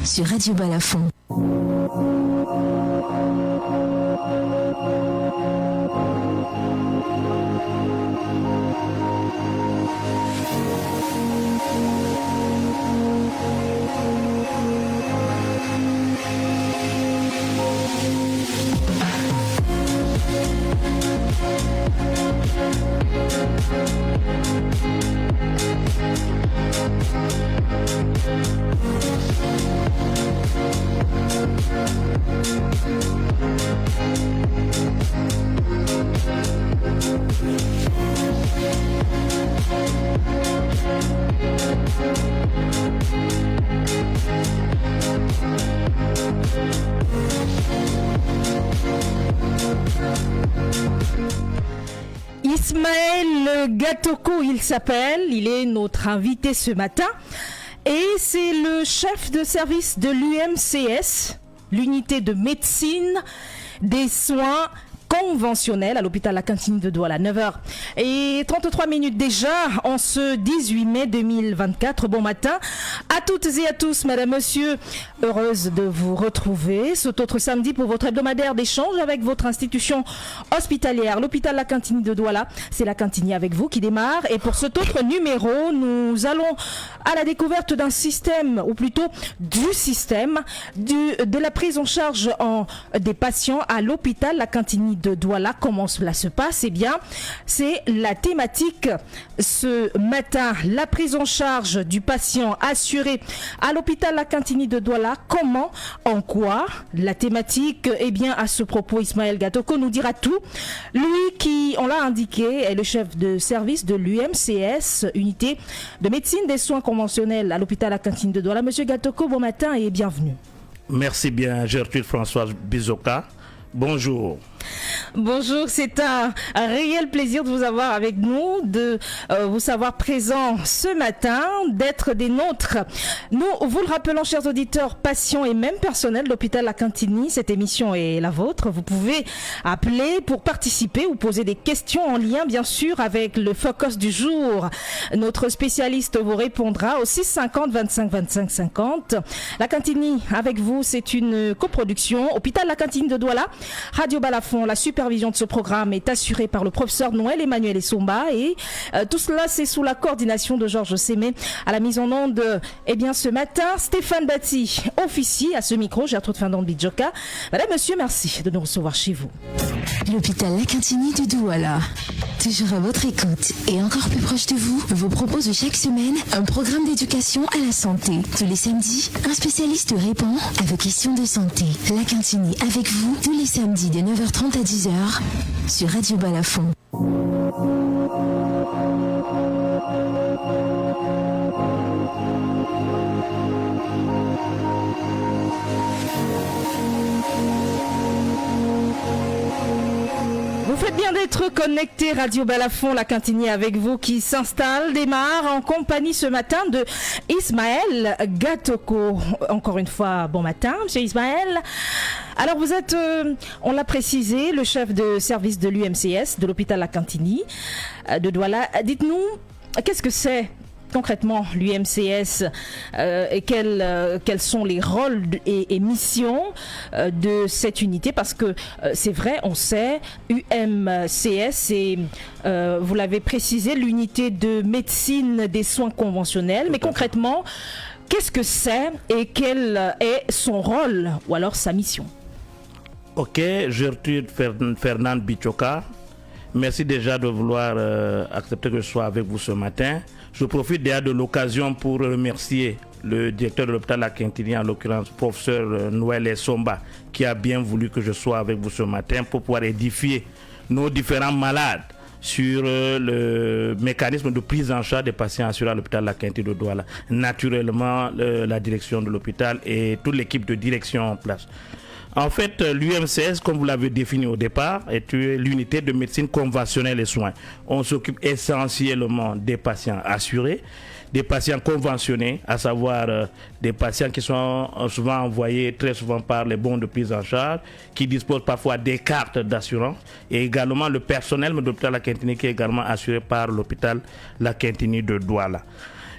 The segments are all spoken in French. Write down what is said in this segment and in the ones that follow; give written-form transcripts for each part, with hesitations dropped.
sur Radio Balafon. Ismaël Gatoko, il s'appelle, il est notre invité ce matin et c'est le chef de service de l'UMCS, l'unité de médecine des soins conventionnel à l'hôpital La Cantine de Douala, 9h et 33 minutes déjà en ce 18 mai 2024. Bon matin à toutes et à tous, madame, monsieur, heureuse de vous retrouver cet autre samedi pour votre hebdomadaire d'échange avec votre institution hospitalière, l'hôpital La Cantine de Douala. C'est La Cantine avec vous qui démarre et pour cet autre numéro, nous allons à la découverte d'un système, ou plutôt du système de la prise en charge des patients à l'hôpital La Cantine de Douala. Comment cela se passe? Eh bien, c'est la thématique ce matin, la prise en charge du patient assuré à l'hôpital La Cantine de Douala. Comment, en quoi? La thématique, eh bien, à ce propos, Ismaël Gatoko nous dira tout. Lui qui, on l'a indiqué, est le chef de service de l'UMCS, unité de médecine des soins conventionnels à l'hôpital La Cantine de Douala. Monsieur Gatoko, bon matin et bienvenue. Merci bien, Gertrude Françoise Bizoka. Bonjour. Bonjour, c'est un réel plaisir de vous avoir avec nous, de vous savoir présent ce matin, d'être des nôtres. Nous vous le rappelons, chers auditeurs, patients et même personnel de l'hôpital La Cantine, cette émission est la vôtre. Vous pouvez appeler pour participer ou poser des questions en lien, bien sûr, avec le focus du jour. Notre spécialiste vous répondra au 650 25 25 50. La Cantine avec vous, c'est une coproduction. Hôpital La Cantine de Douala, Radio Balafon. La supervision de ce programme est assurée par le professeur Noël Emmanuel Essomba et tout cela c'est sous la coordination de Georges Sémé. À la mise en onde, eh bien ce matin, Stéphane Batti officie à ce micro, Gertrude Fandon Bidjoka. Madame, monsieur, merci de nous recevoir chez vous. L'hôpital La Cantine de Douala, toujours à votre écoute et encore plus proche de vous propose chaque semaine un programme d'éducation à la santé. Tous les samedis, un spécialiste répond à vos questions de santé. La Cantine avec vous tous les samedis de 9h30 à 10h sur Radio Balafon. Vous faites bien d'être connecté, Radio Balafon, La Cantine avec vous qui s'installe, démarre en compagnie ce matin de Ismaël Gatoko. Encore une fois, bon matin, monsieur Ismaël. Alors vous êtes, on l'a précisé, le chef de service de l'UMCS, de l'hôpital La Cantine de Douala. Dites-nous, qu'est-ce que c'est concrètement l'UMCS et quels sont les rôles et missions de cette unité, parce que c'est vrai, on sait, UMCS c'est, vous l'avez précisé, l'unité de médecine des soins conventionnels, mais concrètement, qu'est-ce que c'est et quel est son rôle ou alors sa mission? Ok, Gertrude Fernand Bichoka, merci déjà de vouloir accepter que je sois avec vous ce matin. Je profite déjà de l'occasion pour remercier le directeur de l'hôpital La Cantine, en l'occurrence professeur Noël Essomba, qui a bien voulu que je sois avec vous ce matin pour pouvoir édifier nos différents malades sur le mécanisme de prise en charge des patients assurés à l'hôpital La Cantine de Douala. Naturellement, la direction de l'hôpital et toute l'équipe de direction en place. En fait, l'UMCS, comme vous l'avez défini au départ, est l'unité de médecine conventionnelle et soins. On s'occupe essentiellement des patients assurés, des patients conventionnés, à savoir des patients qui sont souvent envoyés très souvent par les bons de prise en charge, qui disposent parfois des cartes d'assurance, et également le personnel de l'hôpital La Cantine qui est également assuré par l'hôpital La Cantine de Douala.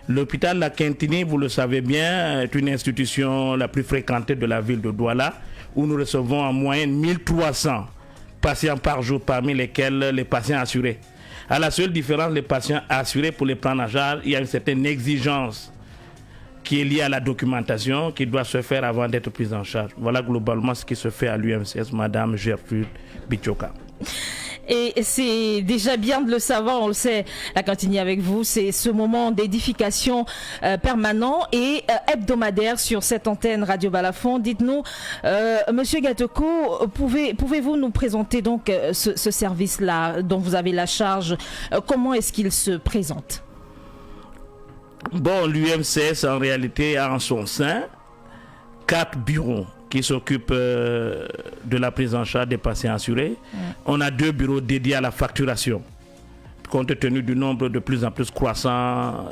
L'hôpital La Quintini, vous le savez bien, est une institution la plus fréquentée de la ville de Douala, où nous recevons en moyenne 1300 patients par jour, parmi lesquels les patients assurés. À la seule différence, les patients assurés, pour les prendre en charge, il y a une certaine exigence qui est liée à la documentation qui doit se faire avant d'être prise en charge. Voilà globalement ce qui se fait à l'UMCS, Madame Gertrude Bichoka. Et c'est déjà bien de le savoir, on le sait, La Cantini avec vous, c'est ce moment d'édification permanent et hebdomadaire sur cette antenne Radio Balafon. Dites-nous, Monsieur Gatoko, pouvez-vous nous présenter donc ce service-là dont vous avez la charge? Comment est-ce qu'il se présente? Bon, l'UMCS en réalité a en son sein 4 bureaux qui s'occupent de la prise en charge des patients assurés. On a 2 bureaux dédiés à la facturation. Compte tenu du nombre de plus en plus croissant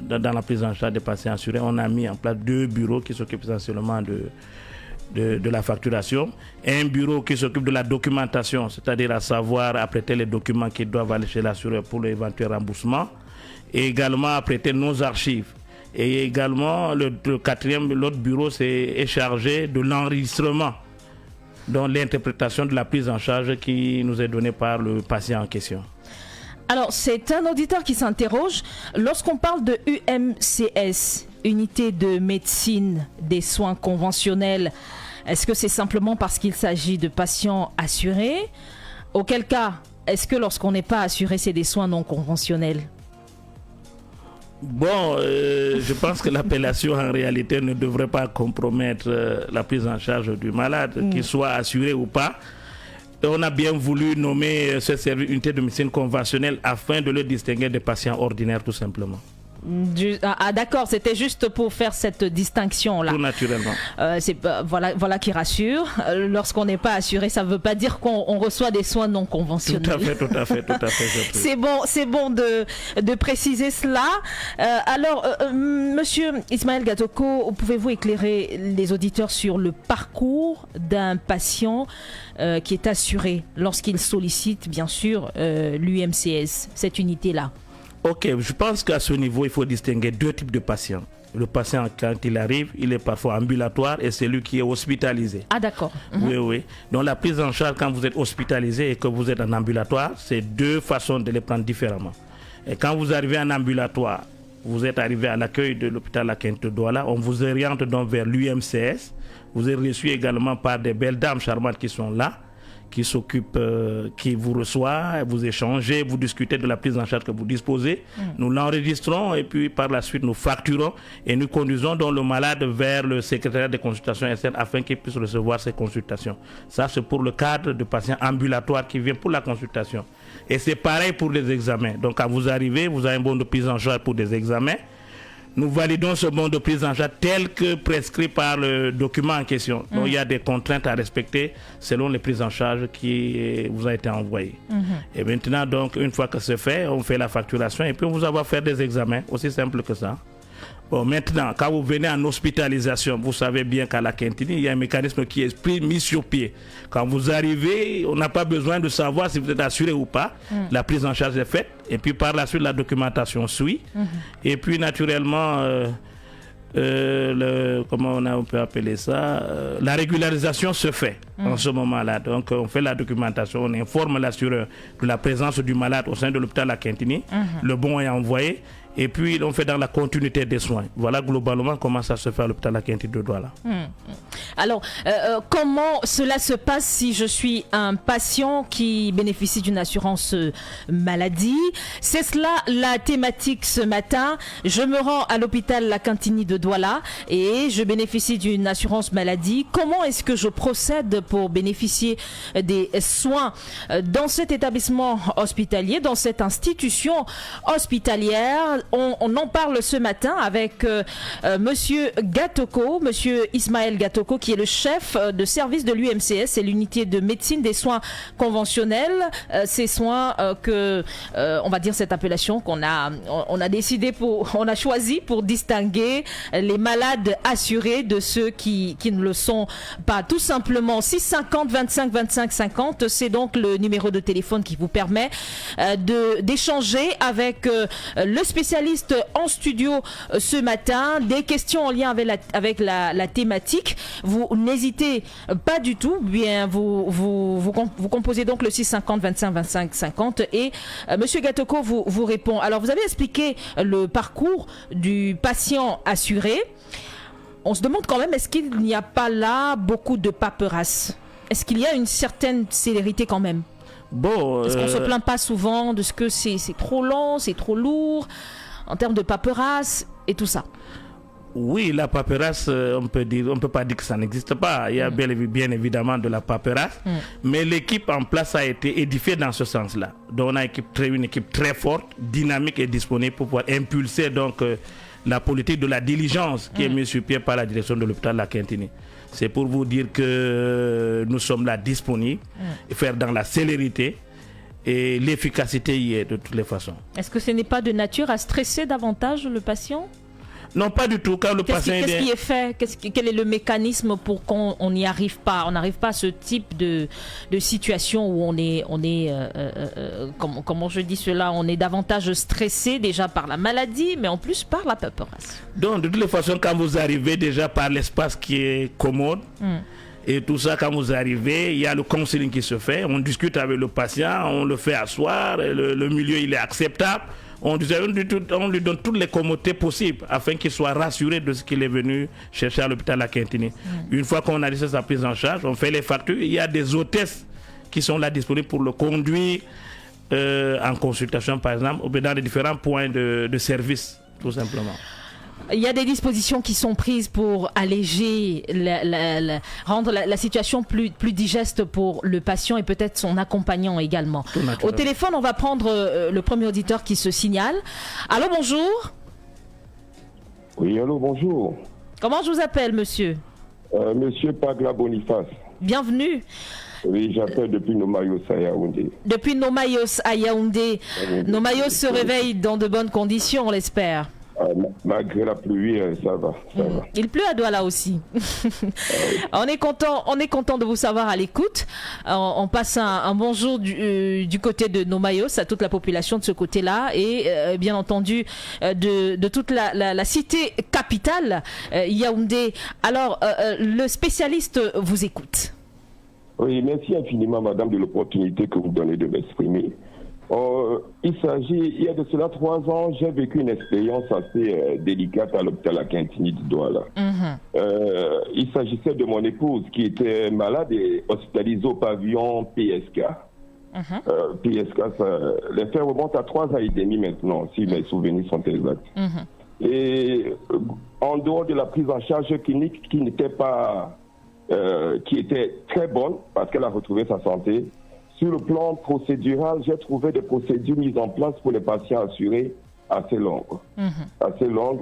dans la prise en charge des patients assurés, on a mis en place 2 bureaux qui s'occupent essentiellement de la facturation. Et un bureau qui s'occupe de la documentation, c'est-à-dire à savoir apprêter les documents qui doivent aller chez l'assureur pour l'éventuel remboursement. Et également apprêter nos archives. Et également, l'autre bureau est chargé de l'enregistrement, donc l'interprétation de la prise en charge qui nous est donnée par le patient en question. Alors, c'est un auditeur qui s'interroge. Lorsqu'on parle de UMCS, Unité de médecine des soins conventionnels, est-ce que c'est simplement parce qu'il s'agit de patients assurés? Auquel cas, est-ce que lorsqu'on n'est pas assuré, c'est des soins non conventionnels? Bon, je pense que l'appellation en réalité ne devrait pas compromettre la prise en charge du malade, qu'il soit assuré ou pas. Et on a bien voulu nommer ce service unité de médecine conventionnelle afin de le distinguer des patients ordinaires tout simplement. D'accord, c'était juste pour faire cette distinction-là. Tout naturellement. Voilà qui rassure. Lorsqu'on n'est pas assuré, ça ne veut pas dire qu'on reçoit des soins non conventionnels. Tout à fait. C'est bon de préciser cela. Alors, Monsieur Ismaël Gatoko, pouvez-vous éclairer les auditeurs sur le parcours d'un patient qui est assuré lorsqu'il sollicite, bien sûr, l'UMCS, cette unité-là? Ok, je pense qu'à ce niveau, il faut distinguer 2 types de patients. Le patient, quand il arrive, il est parfois ambulatoire et c'est lui qui est hospitalisé. Ah d'accord. Oui. Donc la prise en charge quand vous êtes hospitalisé et que vous êtes en ambulatoire, c'est 2 façons de les prendre différemment. Et quand vous arrivez en ambulatoire, vous êtes arrivé à l'accueil de l'hôpital La Quinte de Douala, on vous oriente donc vers l'UMCS. Vous êtes reçu également par des belles dames charmantes qui sont là, qui s'occupe, qui vous reçoit, vous échangez, vous discutez de la prise en charge que vous disposez. Nous l'enregistrons et puis par la suite nous facturons et nous conduisons donc le malade vers le secrétariat de consultation externe afin qu'il puisse recevoir ses consultations. Ça c'est pour le cadre de patients ambulatoires qui viennent pour la consultation. Et c'est pareil pour les examens. Donc quand vous arrivez, vous avez un bon de prise en charge pour des examens. Nous validons ce bon de prise en charge tel que prescrit par le document en question. Donc il y a des contraintes à respecter selon les prises en charge qui vous a été envoyées. Et maintenant, donc, une fois que c'est fait, on fait la facturation et puis on vous envoie faire des examens, aussi simple que ça. Bon, maintenant, quand vous venez en hospitalisation, vous savez bien qu'à La Quintini, il y a un mécanisme qui est mis sur pied. Quand vous arrivez, on n'a pas besoin de savoir si vous êtes assuré ou pas. La prise en charge est faite. Et puis par la suite, la documentation suit. Et puis naturellement, comment on peut appeler ça, la régularisation se fait en ce moment-là. Donc on fait la documentation, on informe l'assureur de la présence du malade au sein de l'hôpital La Quintini. Le bon est envoyé. Et puis, on fait dans la continuité des soins. Voilà globalement comment ça se fait à l'hôpital La Quintini de Douala. Alors, comment cela se passe si je suis un patient qui bénéficie d'une assurance maladie? C'est cela la thématique ce matin. Je me rends à l'hôpital La Quintini de Douala et je bénéficie d'une assurance maladie. Comment est-ce que je procède pour bénéficier des soins dans cet établissement hospitalier, dans cette institution hospitalière? On en parle ce matin avec Monsieur Gatoko, Monsieur Ismaël Gatoko, qui est le chef de service de l'UMCS, c'est l'unité de médecine des soins conventionnels. Ces soins on va dire cette appellation on a choisi pour distinguer les malades assurés de ceux qui ne le sont pas. Tout simplement, 650 25 25 50, c'est donc le numéro de téléphone qui vous permet d'échanger avec le spécialiste en studio ce matin. Des questions en lien avec la thématique. Vous n'hésitez pas du tout. Bien, vous composez donc le 650 25 25 50 et Monsieur Gatoko vous répond. Alors, vous avez expliqué le parcours du patient assuré. On se demande quand même, est-ce qu'il n'y a pas là beaucoup de paperasse? Est-ce qu'il y a une certaine célérité quand même? Bon, est-ce qu'on se plaint pas souvent de ce que c'est trop lent, c'est trop lourd en termes de paperasse et tout ça? Oui, la paperasse, on peut pas dire que ça n'existe pas. Il y a bien évidemment de la paperasse, mais l'équipe en place a été édifiée dans ce sens-là. Donc on a une équipe très forte, dynamique et disponible pour pouvoir impulser donc la politique de la diligence qui est mise sur pied par la direction de l'hôpital La Quintini. C'est pour vous dire que nous sommes là disponibles, et faire dans la célérité. Et l'efficacité y est de toutes les façons. Est-ce que ce n'est pas de nature à stresser davantage le patient? Non, pas du tout. Quand le patient qu'est-ce qui est fait? Quel est le mécanisme pour qu'on n'y arrive pas? On n'arrive pas à ce type de situation où on est comment je dis cela? On est davantage stressé déjà par la maladie, mais en plus par la paperasse. Donc, de toutes les façons, quand vous arrivez déjà par l'espace qui est commode, et tout ça, quand vous arrivez, il y a le counseling qui se fait. On discute avec le patient, on le fait asseoir, le milieu il est acceptable. On lui donne toutes les commodités possibles afin qu'il soit rassuré de ce qu'il est venu chercher à l'hôpital La Quintini. Une fois qu'on a laissé sa prise en charge, on fait les factures. Il y a des hôtesses qui sont là disponibles pour le conduire en consultation, par exemple, ou dans les différents points de service, tout simplement. Il y a des dispositions qui sont prises pour alléger, rendre la situation plus digeste pour le patient et peut-être son accompagnant également. Au téléphone, on va prendre le premier auditeur qui se signale. Allô, bonjour. Oui, allô, bonjour. Comment je vous appelle, monsieur? Monsieur Pagla Boniface. Bienvenue. Oui, j'appelle depuis Nomayos à Yaoundé. Depuis Nomayos à Yaoundé. Nomayos se réveille dans de bonnes conditions, on l'espère. Malgré la pluie, ça va. Il pleut à Douala aussi. On est content de vous savoir à l'écoute. On passe un bonjour du côté de Nomayos à toute la population de ce côté-là et bien entendu de toute la cité capitale Yaoundé. Alors, le spécialiste vous écoute. Oui, merci infiniment, madame, de l'opportunité que vous donnez de m'exprimer. Il y a de cela 3 ans, j'ai vécu une expérience assez délicate à l'hôpital La Quintini de Douala. Il s'agissait de mon épouse qui était malade et hospitalisée au pavillon PSK. PSK, les faits remontent à 3 ans et demi maintenant, si mes souvenirs sont exacts. Et en dehors de la prise en charge clinique qui était très bonne parce qu'elle a retrouvé sa santé, sur le plan procédural, j'ai trouvé des procédures mises en place pour les patients assurés assez longues.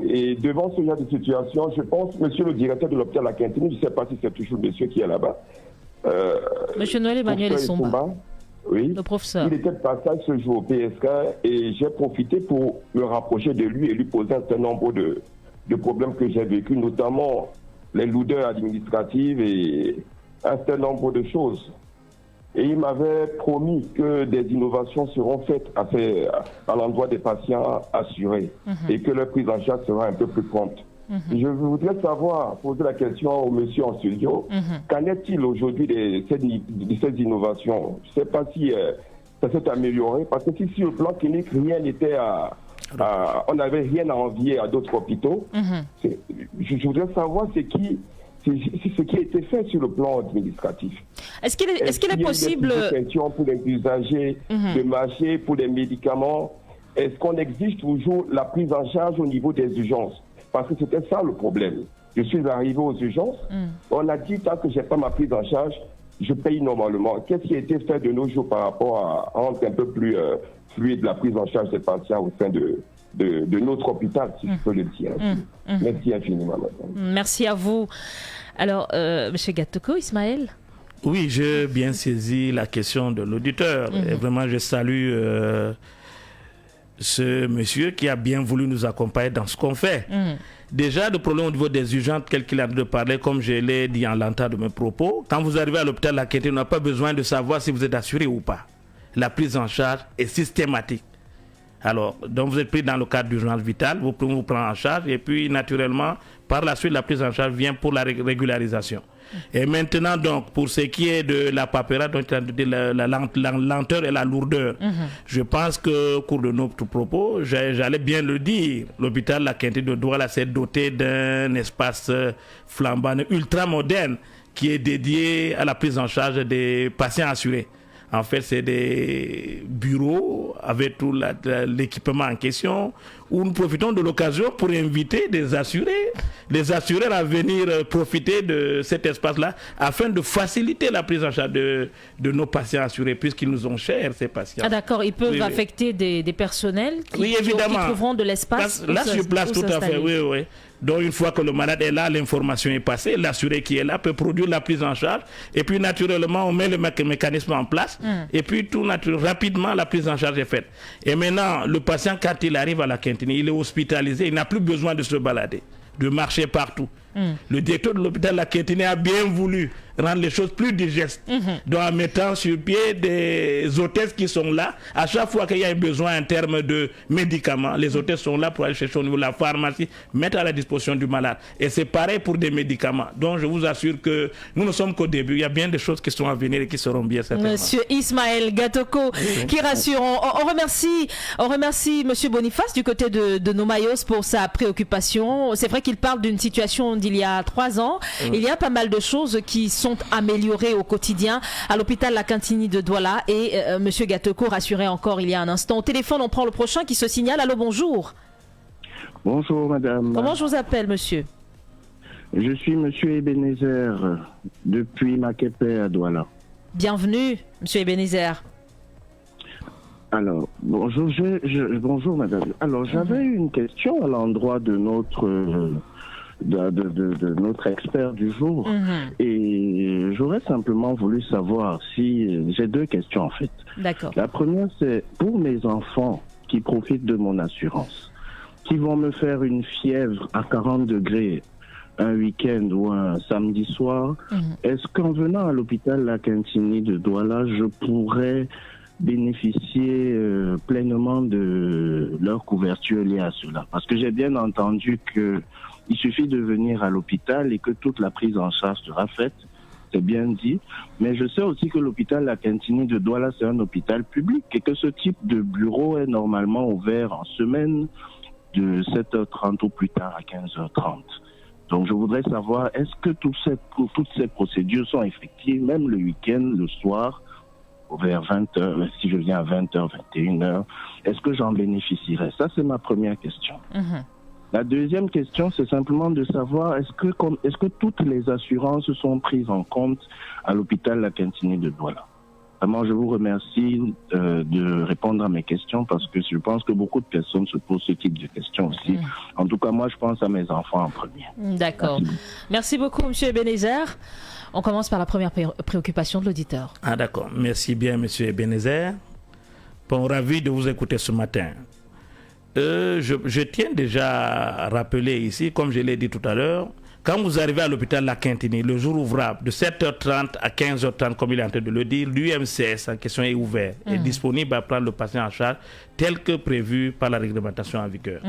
Et devant ce genre de situation, je pense, monsieur le directeur de l'hôpital La Quintini, je ne sais pas si c'est toujours monsieur qui est là-bas. Monsieur Noël Emmanuel Somba. Oui, le professeur. Il était de passage ce jour au PSK et j'ai profité pour me rapprocher de lui et lui poser un certain nombre de problèmes que j'ai vécus, notamment les lourdeurs administratives et un certain nombre de choses. Et il m'avait promis que des innovations seront faites à l'endroit des patients assurés et que leur prise en charge sera un peu plus prompte. Je voudrais poser la question au monsieur en studio, qu'en est-il aujourd'hui de ces innovations? Je ne sais pas si ça s'est amélioré, parce que si sur le plan clinique, rien n'était on n'avait rien à envier à d'autres hôpitaux. Je voudrais savoir ce qui a été fait sur le plan administratif. Est-ce qu'il est possible... pour les usagers de marché, pour les médicaments, est-ce qu'on exige toujours la prise en charge au niveau des urgences? Parce que c'était ça le problème. Je suis arrivé aux urgences, on a dit tant que je n'ai pas ma prise en charge, je paye normalement. Qu'est-ce qui a été fait de nos jours par rapport à rendre un peu plus fluide la prise en charge des patients au sein de de notre hôpital, si je peux le dire. Merci infiniment, madame. Merci à vous. Alors, M. Gatoko, Ismaël? Oui, j'ai bien saisi la question de l'auditeur. Et vraiment, je salue ce monsieur qui a bien voulu nous accompagner dans ce qu'on fait. Déjà, le problème au niveau des urgences, tel qu'il a de parler, comme je l'ai dit en l'entendant de mes propos, quand vous arrivez à l'hôpital La Quintinie, on n'a pas besoin de savoir si vous êtes assuré ou pas. La prise en charge est systématique. Alors, donc vous êtes pris dans le cadre d'urgence vitale, vous pouvez vous prendre en charge et puis naturellement, par la suite, la prise en charge vient pour la régularisation. Et maintenant, donc, pour ce qui est de la paperasse, donc la lenteur et la lourdeur, je pense que, au cours de notre propos, j'allais bien le dire, l'hôpital La Quintinie de Douala s'est doté d'un espace flambant ultra moderne qui est dédié à la prise en charge des patients assurés. En fait, c'est des bureaux avec tout l'équipement en question où nous profitons de l'occasion pour inviter les assureurs à venir profiter de cet espace-là afin de faciliter la prise en charge de nos patients assurés puisqu'ils nous ont chers, ces patients. Ah d'accord, ils peuvent affecter des personnels qui trouveront de l'espace. Là, sur place, tout à fait, oui. Donc, une fois que le malade est là, l'information est passée, l'assuré qui est là peut produire la prise en charge. Et puis, naturellement, on met le mécanisme en place. Et puis, rapidement, la prise en charge est faite. Et maintenant, le patient, quand il arrive à La Quintinie, il est hospitalisé, il n'a plus besoin de se balader, de marcher partout. Le directeur de l'hôpital La Quintinie a bien voulu rendre les choses plus digestes, donc en mettant sur pied des hôtesses qui sont là. À chaque fois qu'il y a un besoin en termes de médicaments, les hôtesses sont là pour aller chercher au niveau de la pharmacie, mettre à la disposition du malade. Et c'est pareil pour des médicaments. Donc je vous assure que nous ne sommes qu'au début. Il y a bien des choses qui sont à venir et qui seront bien certainement. Monsieur Ismaël Gatoko, qui rassure. On remercie Monsieur Boniface du côté de Nomayos pour sa préoccupation. C'est vrai qu'il parle d'une situation d'il y a 3 ans. Il y a pas mal de choses qui sont améliorées au quotidien à l'hôpital La Quintinie de Douala et Monsieur Gatoko rassurait encore il y a un instant. Au téléphone, on prend le prochain qui se signale. Allô, bonjour. Bonjour madame. Comment je vous appelle, monsieur? Je suis monsieur Ebenezer depuis Makepe à Douala. Bienvenue, monsieur Ebenezer. Alors, bonjour, bonjour madame. Alors, j'avais une question à l'endroit de notre notre expert du jour. Et j'aurais simplement voulu savoir si... J'ai 2 questions en fait. D'accord. La première, c'est pour mes enfants qui profitent de mon assurance, qui vont me faire une fièvre à 40 degrés un week-end ou un samedi soir, est-ce qu'en venant à l'hôpital La Quintinie de Douala, je pourrais bénéficier pleinement de leur couverture liée à cela? Parce que j'ai bien entendu qu'il suffit de venir à l'hôpital et que toute la prise en charge sera faite, c'est bien dit, mais je sais aussi que l'hôpital La Quintinie de Douala, c'est un hôpital public et que ce type de bureau est normalement ouvert en semaine de 7h30 ou plus tard à 15h30. Donc je voudrais savoir, est-ce que toutes ces procédures sont effectives, même le week-end, le soir, vers 20h, si je viens à 20h, 21h, est-ce que j'en bénéficierai? Ça, c'est ma première question. La deuxième question, c'est simplement de savoir, est-ce que toutes les assurances sont prises en compte à l'hôpital La Quintinie de Douala? Vraiment, je vous remercie de répondre à mes questions parce que je pense que beaucoup de personnes se posent ce type de questions aussi. En tout cas, moi, je pense à mes enfants en premier. D'accord. Merci beaucoup, M. Ebenezer. On commence par la première préoccupation de l'auditeur. Ah d'accord. Merci bien, M. Ebenezer. Bon, ravi de vous écouter ce matin. Je tiens déjà à rappeler ici, comme je l'ai dit tout à l'heure, quand vous arrivez à l'hôpital La Quintinie, le jour ouvrable, de 7h30 à 15h30, comme il est en train de le dire, l'UMCS en question est ouvert, est disponible à prendre le patient en charge tel que prévu par la réglementation en vigueur.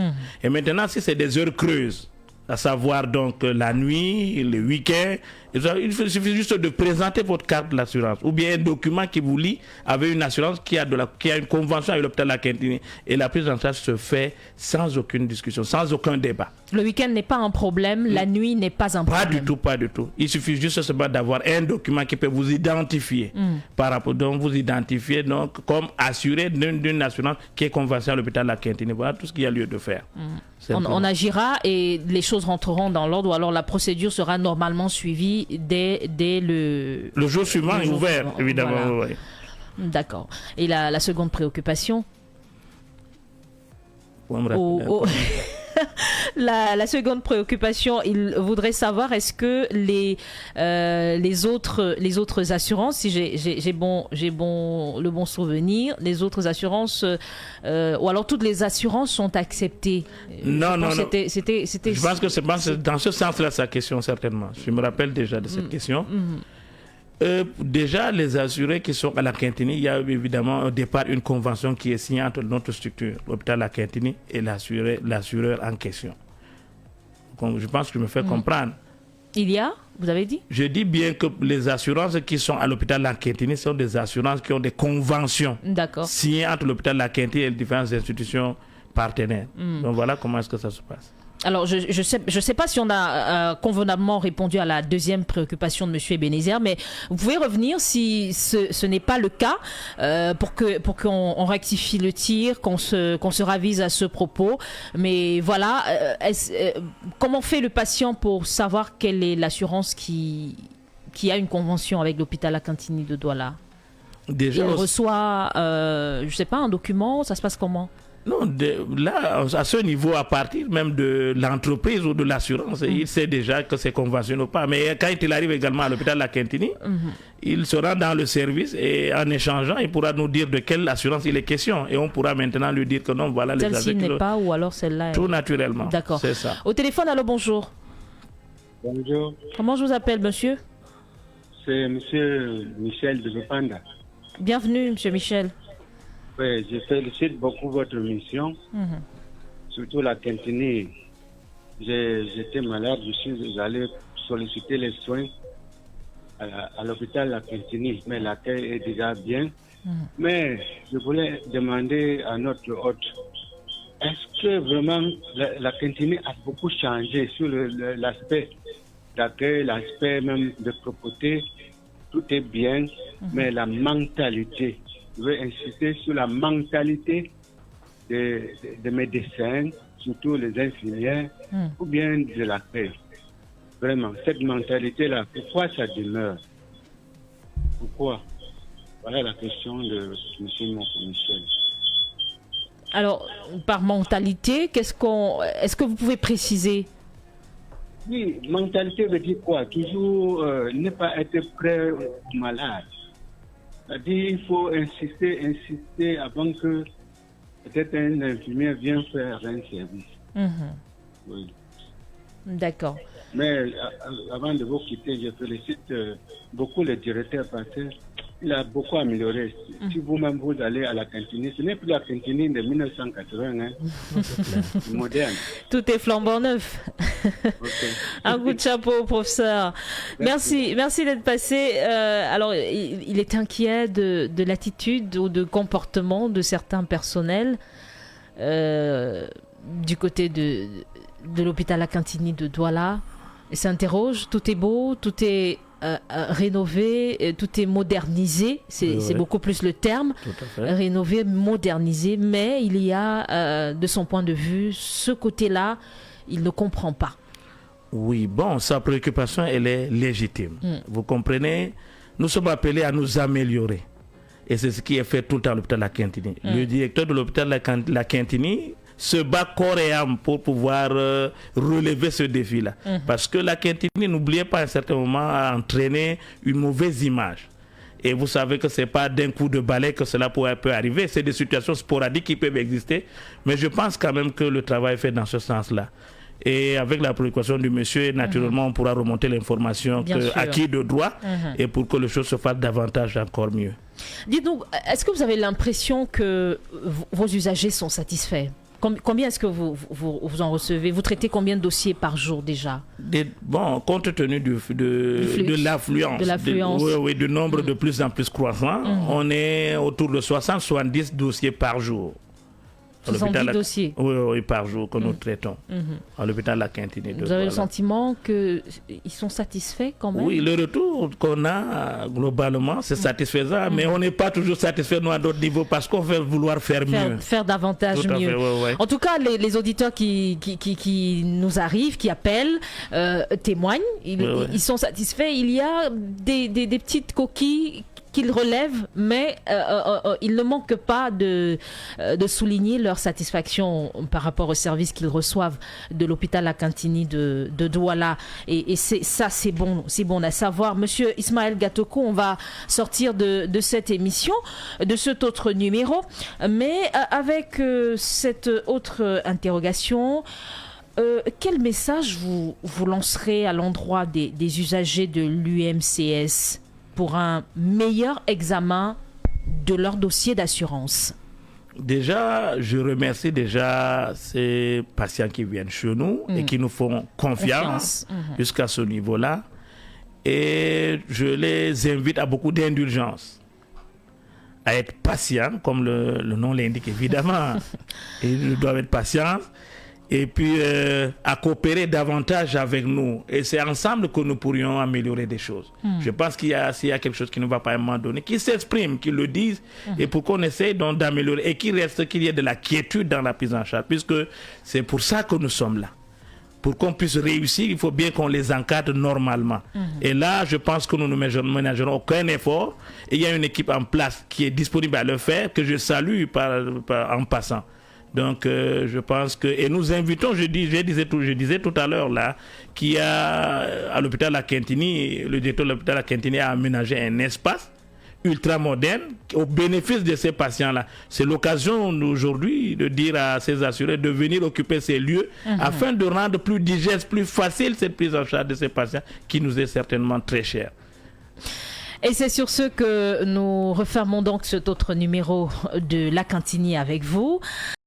Et maintenant, si c'est des heures creuses, à savoir donc la nuit, le week-end, il suffit juste de présenter votre carte de l'assurance ou bien un document qui vous lie avec une assurance qui a une convention avec l'hôpital La Quintinie et la prise en charge se fait sans aucune discussion, sans aucun débat. Le week-end n'est pas un problème, la nuit n'est pas un problème. Pas du tout. Il suffit juste d'avoir un document qui peut vous identifier par rapport, donc vous identifier donc comme assuré d'une assurance qui est conventionnée à l'hôpital La Quintinie. Voilà tout ce qu'il y a lieu de faire. On agira et les choses rentreront dans l'ordre ou alors la procédure sera normalement suivie dès le jour suivant est ouvert, évidemment. Voilà. D'accord. Et la seconde préoccupation? pouvez me rappeler La seconde préoccupation, il voudrait savoir est-ce que les autres assurances, si j'ai le bon souvenir, les autres assurances ou alors toutes les assurances sont acceptées. Non. C'était. Je pense que c'est dans ce sens-là sa question certainement. Je me rappelle déjà de cette question. Déjà, les assurés qui sont à la Quintini, il y a évidemment au départ une convention qui est signée entre notre structure, l'hôpital La Quintini, et l'assureur en question. Donc, je pense que je me fais comprendre. Vous avez dit? Je dis bien que les assurances qui sont à l'hôpital La Quintini sont des assurances qui ont des conventions signées entre l'hôpital La Quintini et les différentes institutions partenaires. Donc voilà comment est-ce que ça se passe. Alors, je sais pas si on a convenablement répondu à la deuxième préoccupation de M. Ebenezer, mais vous pouvez revenir si ce n'est pas le cas pour qu'on rectifie le tir, qu'on se ravise à ce propos. Mais voilà, comment fait le patient pour savoir quelle est l'assurance qui a une convention avec l'hôpital La Quintini de Douala? Déjà, il reçoit, je sais pas, un document, ça se passe comment? Non, là, à ce niveau, à partir même de l'entreprise ou de l'assurance, il sait déjà que c'est conventionnel ou pas. Mais quand il arrive également à l'hôpital La Quintini, il sera dans le service et en échangeant, il pourra nous dire de quelle assurance il est question. Et on pourra maintenant lui dire que non, voilà les assurances. Celle-ci n'est pas ou alors celle-là. Tout naturellement. D'accord. C'est ça. Au téléphone, allô, bonjour. Bonjour. Comment je vous appelle, monsieur? C'est monsieur Michel de Lopanda. Bienvenue, monsieur Michel. Oui, je félicite beaucoup votre mission, surtout La Quintini. J'étais malade, je suis allé solliciter les soins à l'hôpital La Quintini, mais l'accueil est déjà bien. Mais je voulais demander à notre hôte, est-ce que vraiment la Quintini a beaucoup changé sur l'aspect d'accueil, l'aspect même de propreté? Tout est bien, mais la mentalité, je veux insister sur la mentalité des médecins, surtout les infirmières, ou bien de la paix. Vraiment, cette mentalité-là, pourquoi ça demeure? Pourquoi? Voilà la question de M. Michel. Alors, par mentalité, est-ce que vous pouvez préciser? Oui, mentalité veut dire quoi? Toujours ne pas être prêt au malade. C'est-à-dire il faut insister avant que peut-être un infirmier vienne faire un service. Oui. D'accord. Mais avant de vous quitter, je félicite beaucoup le directeur parce qu'il a beaucoup amélioré. Si vous-même vous allez à la Quintini, ce n'est plus la Quintini de 1980, moderne. Tout est flambant neuf. Un coup de chapeau, professeur. Merci d'être passé. Alors, il est inquiet de l'attitude ou de comportement de certains personnels du côté de l'hôpital La Quintini de Douala. Il s'interroge, tout est beau, tout est rénové, tout est modernisé, c'est beaucoup plus le terme, rénové, modernisé, mais il y a, de son point de vue, ce côté-là, il ne comprend pas. Oui, bon, sa préoccupation, elle est légitime. Vous comprenez, nous sommes appelés à nous améliorer. Et c'est ce qui est fait tout le temps à l'hôpital La Quintini. Le directeur de l'hôpital La Quintini se bat corps et âme pour pouvoir relever ce défi-là. Parce que La Quintini, n'oubliez pas à un certain moment, a entraîné une mauvaise image. Et vous savez que ce n'est pas d'un coup de balai que cela peut arriver. C'est des situations sporadiques qui peuvent exister. Mais je pense quand même que le travail est fait dans ce sens-là. Et avec la préoccupation du monsieur, naturellement, on pourra remonter l'information à qui de droit et pour que les choses se fassent davantage encore mieux. Dites-nous, est-ce que vous avez l'impression que vos usagers sont satisfaits? Combien est-ce que vous en recevez? Vous traitez combien de dossiers par jour déjà? Bon, compte tenu de l'affluence, du nombre de plus en plus croissant, on est autour de 60-70 dossiers par jour. 70 dossiers par jour que nous traitons à l'hôpital La Quintini. Vous avez le sentiment qu'ils sont satisfaits quand même? Oui, le retour qu'on a globalement, c'est satisfaisant, mais on n'est pas toujours satisfait nous à d'autres niveaux parce qu'on veut vouloir faire mieux. Faire davantage mieux. En tout cas, les auditeurs qui nous arrivent, qui appellent, témoignent, ils sont satisfaits. Il y a des petites coquilles qu'ils relèvent, mais ils ne manquent pas de souligner leur satisfaction par rapport au service qu'ils reçoivent de l'hôpital Akintini de Douala. Et c'est bon à savoir. Monsieur Ismaël Gatoko, on va sortir de cette émission, de cet autre numéro, mais avec cette autre interrogation. Quel message vous lancerez à l'endroit des usagers de l'UMCS pour un meilleur examen de leur dossier d'assurance? Déjà, je remercie ces patients qui viennent chez nous et qui nous font confiance. Jusqu'à ce niveau-là. Et je les invite à beaucoup d'indulgence, à être patients, comme le nom l'indique évidemment. Ils doivent être patients. Et puis à coopérer davantage avec nous. Et c'est ensemble que nous pourrions améliorer des choses. Je pense s'il y a quelque chose qui ne va pas à un moment donné, qu'ils s'expriment, qu'ils le disent, et pour qu'on essaye donc d'améliorer, et qu'il y ait de la quiétude dans la prise en charge, puisque c'est pour ça que nous sommes là. Pour qu'on puisse réussir, il faut bien qu'on les encadre normalement. Et là, je pense que nous ne ménagerons aucun effort. Et il y a une équipe en place qui est disponible à le faire, que je salue en passant. Donc, je pense que... Et nous invitons, je disais tout à l'heure, là, qu'il y a à l'hôpital Akintini, le directeur de l'hôpital Akintini a aménagé un espace ultra moderne au bénéfice de ces patients-là. C'est l'occasion aujourd'hui de dire à ces assurés de venir occuper ces lieux afin de rendre plus digeste, plus facile cette prise en charge de ces patients qui nous est certainement très chère. Et c'est sur ce que nous refermons donc cet autre numéro de l'Akintini avec vous.